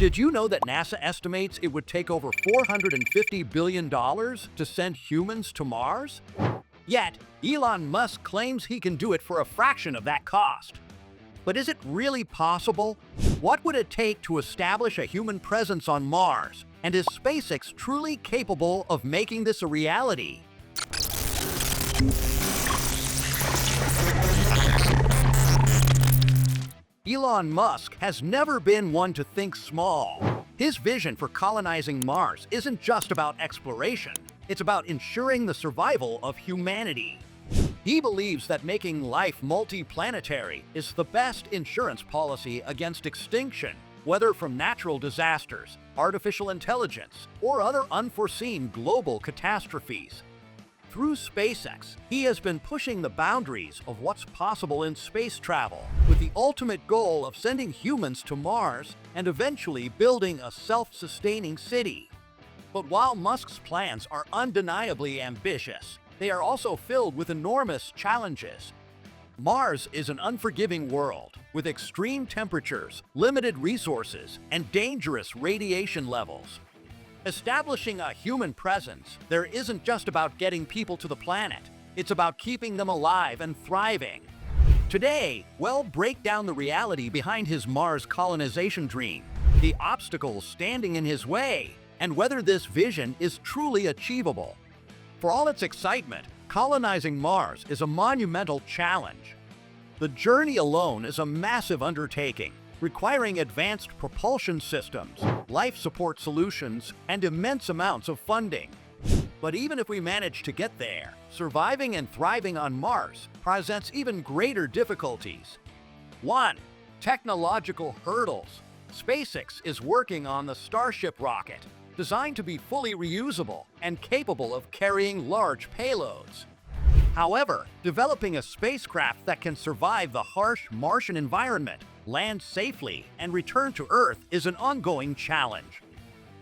Did you know that NASA estimates it would take over $450 billion to send humans to Mars? Yet, Elon Musk claims he can do it for a fraction of that cost. But is it really possible? What would it take to establish a human presence on Mars? And is SpaceX truly capable of making this a reality? Elon Musk has never been one to think small. His vision for colonizing Mars isn't just about exploration, it's about ensuring the survival of humanity. He believes that making life multi-planetary is the best insurance policy against extinction, whether from natural disasters, artificial intelligence, or other unforeseen global catastrophes. Through SpaceX, he has been pushing the boundaries of what's possible in space travel, with the ultimate goal of sending humans to Mars and eventually building a self-sustaining city. But while Musk's plans are undeniably ambitious, they are also filled with enormous challenges. Mars is an unforgiving world, with extreme temperatures, limited resources, and dangerous radiation levels. Establishing a human presence there isn't just about getting people to the planet, it's about keeping them alive and thriving. Today, we'll break down the reality behind his Mars colonization dream, the obstacles standing in his way, and whether this vision is truly achievable. For all its excitement, colonizing Mars is a monumental challenge. The journey alone is a massive undertaking, requiring advanced propulsion systems, life support solutions, and immense amounts of funding. But even if we manage to get there, surviving and thriving on Mars presents even greater difficulties. 1. Technological hurdles. SpaceX is working on the Starship rocket, designed to be fully reusable and capable of carrying large payloads. However, developing a spacecraft that can survive the harsh Martian environment, land safely, and return to Earth is an ongoing challenge.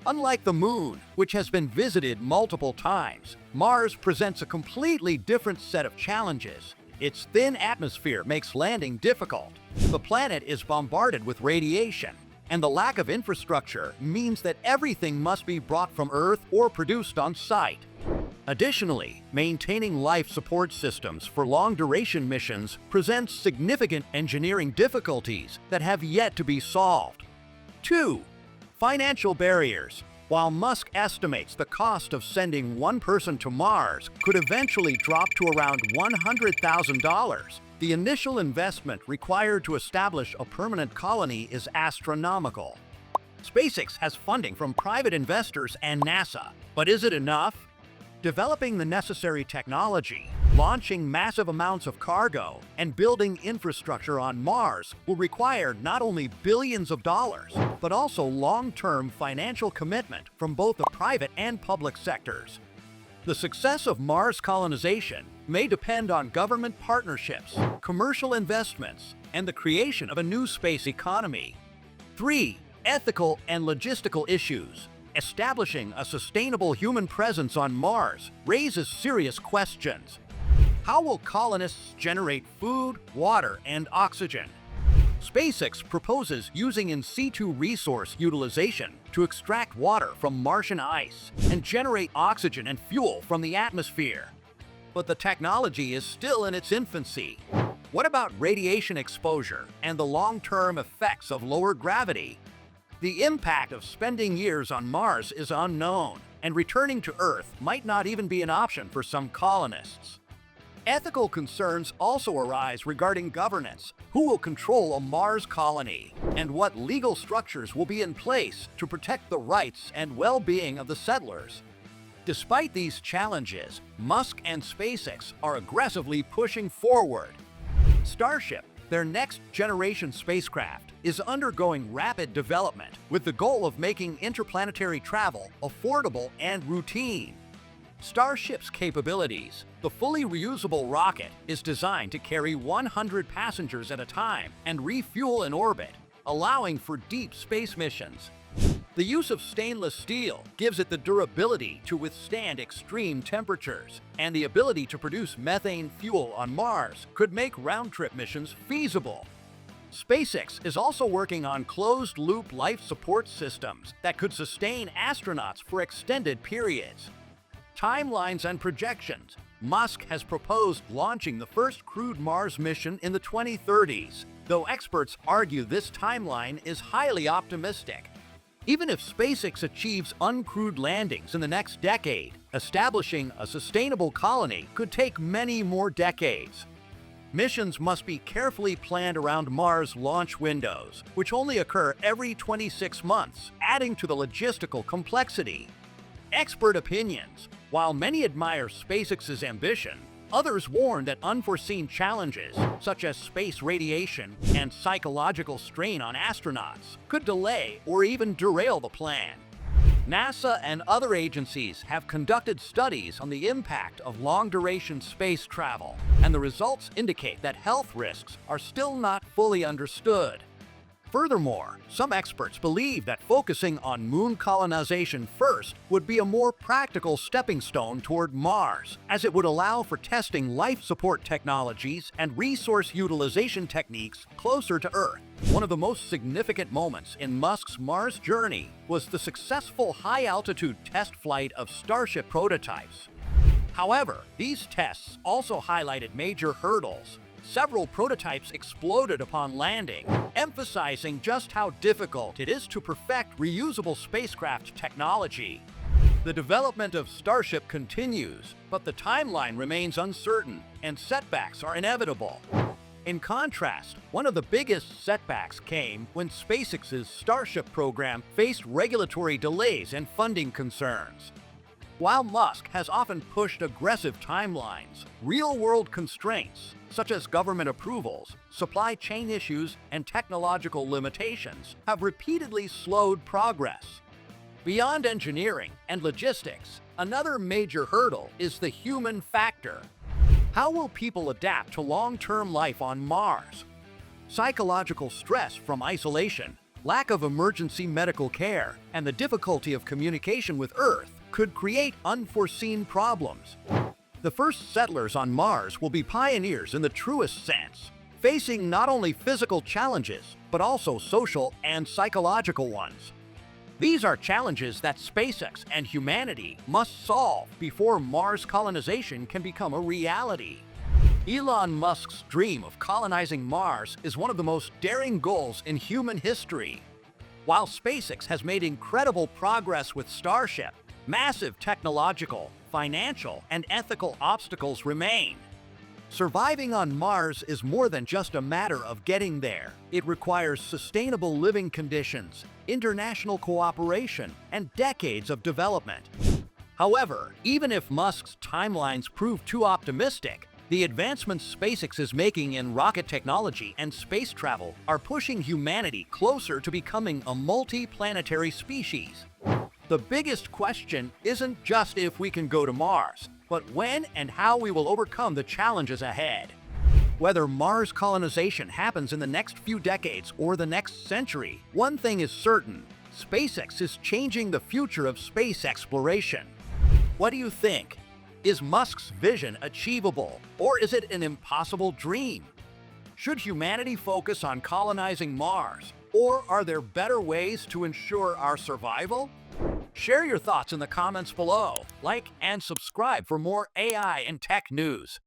Unlike the Moon, which has been visited multiple times, Mars presents a completely different set of challenges. Its thin atmosphere makes landing difficult. The planet is bombarded with radiation, and the lack of infrastructure means that everything must be brought from Earth or produced on site. Additionally, maintaining life support systems for long-duration missions presents significant engineering difficulties that have yet to be solved. 2. Financial barriers. While Musk estimates the cost of sending one person to Mars could eventually drop to around $100,000, the initial investment required to establish a permanent colony is astronomical. SpaceX has funding from private investors and NASA, but is it enough? Developing the necessary technology, launching massive amounts of cargo, and building infrastructure on Mars will require not only billions of dollars, but also long-term financial commitment from both the private and public sectors. The success of Mars colonization may depend on government partnerships, commercial investments, and the creation of a new space economy. 3. Ethical and logistical issues. Establishing a sustainable human presence on Mars raises serious questions. How will colonists generate food, water, and oxygen? SpaceX proposes using in situ resource utilization to extract water from Martian ice and generate oxygen and fuel from the atmosphere. But the technology is still in its infancy. What about radiation exposure and the long-term effects of lower gravity? The impact of spending years on Mars is unknown, and returning to Earth might not even be an option for some colonists. Ethical concerns also arise regarding governance. Who will control a Mars colony? And what legal structures will be in place to protect the rights and well-being of the settlers? Despite these challenges, Musk and SpaceX are aggressively pushing forward. Starship, their next-generation spacecraft, is undergoing rapid development with the goal of making interplanetary travel affordable and routine. Starship's capabilities, the fully reusable rocket, is designed to carry 100 passengers at a time and refuel in orbit, allowing for deep space missions. The use of stainless steel gives it the durability to withstand extreme temperatures, and the ability to produce methane fuel on Mars could make round-trip missions feasible. SpaceX is also working on closed-loop life support systems that could sustain astronauts for extended periods. Timelines and projections. Musk has proposed launching the first crewed Mars mission in the 2030s, though experts argue this timeline is highly optimistic. Even if SpaceX achieves uncrewed landings in the next decade, establishing a sustainable colony could take many more decades. Missions must be carefully planned around Mars launch windows, which only occur every 26 months, adding to the logistical complexity. Expert opinions. While many admire SpaceX's ambition, others warn that unforeseen challenges, such as space radiation and psychological strain on astronauts, could delay or even derail the plan. NASA and other agencies have conducted studies on the impact of long-duration space travel, and the results indicate that health risks are still not fully understood. Furthermore, some experts believe that focusing on moon colonization first would be a more practical stepping stone toward Mars, as it would allow for testing life support technologies and resource utilization techniques closer to Earth. One of the most significant moments in Musk's Mars journey was the successful high-altitude test flight of Starship prototypes. However, these tests also highlighted major hurdles. Several prototypes exploded upon landing, emphasizing just how difficult it is to perfect reusable spacecraft technology. The development of Starship continues, but the timeline remains uncertain, and setbacks are inevitable. In contrast, one of the biggest setbacks came when SpaceX's Starship program faced regulatory delays and funding concerns. While Musk has often pushed aggressive timelines, real-world constraints, such as government approvals, supply chain issues, and technological limitations, have repeatedly slowed progress. Beyond engineering and logistics, another major hurdle is the human factor. How will people adapt to long-term life on Mars? Psychological stress from isolation, lack of emergency medical care, and the difficulty of communication with Earth could create unforeseen problems. The first settlers on Mars will be pioneers in the truest sense, facing not only physical challenges, but also social and psychological ones. These are challenges that SpaceX and humanity must solve before Mars colonization can become a reality. Elon Musk's dream of colonizing Mars is one of the most daring goals in human history. While SpaceX has made incredible progress with Starship, massive technological, financial, and ethical obstacles remain. Surviving on Mars is more than just a matter of getting there. It requires sustainable living conditions, international cooperation, and decades of development. However, even if Musk's timelines prove too optimistic, the advancements SpaceX is making in rocket technology and space travel are pushing humanity closer to becoming a multi-planetary species. The biggest question isn't just if we can go to Mars, but when and how we will overcome the challenges ahead. Whether Mars colonization happens in the next few decades or the next century, one thing is certain: SpaceX is changing the future of space exploration. What do you think? Is Musk's vision achievable, or is it an impossible dream? Should humanity focus on colonizing Mars, or are there better ways to ensure our survival? Share your thoughts in the comments below. Like and subscribe for more AI and tech news.